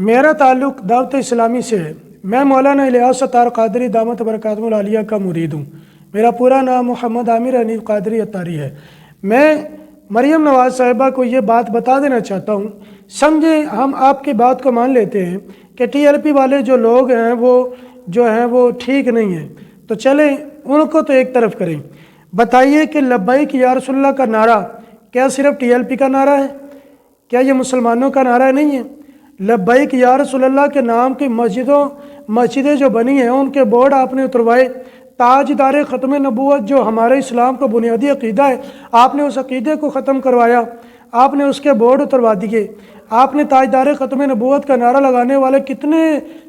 मेरा ताल्लुक़ दावत इस्लामी से है। मैं मौलाना इलियास सत्तार क़ादरी दामत बरकातुहुल आलिया का मुरीद हूँ। मेरा पूरा नाम मोहम्मद आमिर हनीफ क़ादरी अत्तारी है। मैं मरियम नवाज़ साहिबा को ये बात बता देना चाहता हूँ, समझें, हम आपकी बात को मान लेते हैं कि टीएलपी वाले जो लोग हैं वो ठीक नहीं हैं, तो चलें उनको तो एक तरफ करें। बताइए कि लब्बैक या रसूलल्लाह का नारा क्या सिर्फ टीएलपी का नारा है? क्या ये मुसलमानों का नारा नहीं है? लब्बैक या रसूलल्लाह के नाम की मस्जिदें जो बनी हैं उनके बोर्ड आपने उतरवाए। ताजदार ख़त्म नबूवत जो हमारे इस्लाम का बुनियादी अक़ीदा है, आपने उस अक़ीदे को ख़त्म करवाया, आपने उसके बोर्ड उतरवा दिए। आपने ताजदार ख़त्म नबूवत का नारा लगाने वाले कितने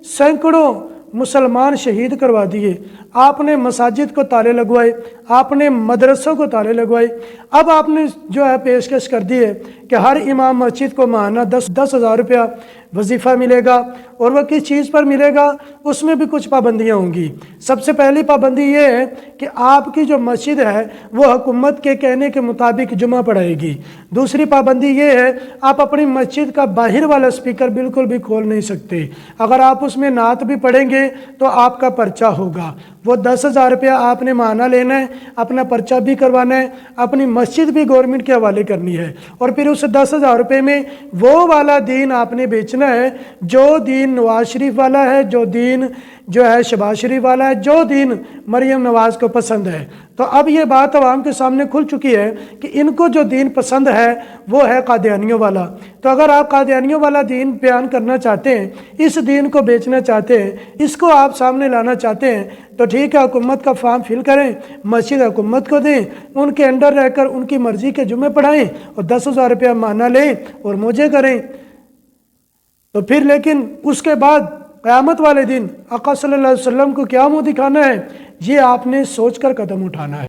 सैकड़ों मुसलमान शहीद करवा दिए। आपने मसाजिद को ताले लगवाए, आपने मदरसों को ताले लगवाए। अब आपने जो है पेशकश कर दी है कि हर इमाम मस्जिद को माहाना 10,000 रुपया वजीफ़ा मिलेगा, और वह किस चीज़ पर मिलेगा, उसमें भी कुछ पाबंदियाँ होंगी। सबसे पहली पाबंदी ये है कि आपकी जो मस्जिद है वो हुकूमत के कहने के मुताबिक जुमा पढ़ाएगी। दूसरी पाबंदी ये है, आप अपनी मस्जिद का बाहर वाला स्पीकर बिल्कुल भी खोल नहीं सकते। अगर आप उसमें नात भी पढ़ेंगे तो आपका पर्चा होगा। वो 10,000 रुपया आपने माहाना लेना है, अपना पर्चा भी करवाना है, अपनी मस्जिद भी गवर्नमेंट के हवाले करनी है, और फिर उस 10,000 रुपये में वो वाला दीन आपने बेचना है जो दीन नवाज शरीफ वाला है, जो दीन जो है शहबाज शरीफ वाला है, जो दीन मरियम नवाज़ को पसंद है। तो अब ये बात आवाम के सामने खुल चुकी है कि इनको जो दीन पसंद है वो है कादियानियों वाला। तो अगर आप कादियानियों वाला दीन बयान करना चाहते हैं, इस दीन को बेचना चाहते हैं, इसको आप सामने लाना चाहते हैं, तो ठीक है, हुकूमत का फॉर्म फिल करें, मस्जिद हुकूमत को दें, उनके अंडर रहकर उनकी मर्ज़ी के जुम्मे पढ़ाएं और 10,000 रुपया माहाना लें और मौजे करें। तो फिर लेकिन उसके बाद क़यामत वाले दिन आका सल्लल्लाहु अलैहि वसल्लम को क्या मुँह दिखाना है, ये आपने सोच कर कदम उठाना है।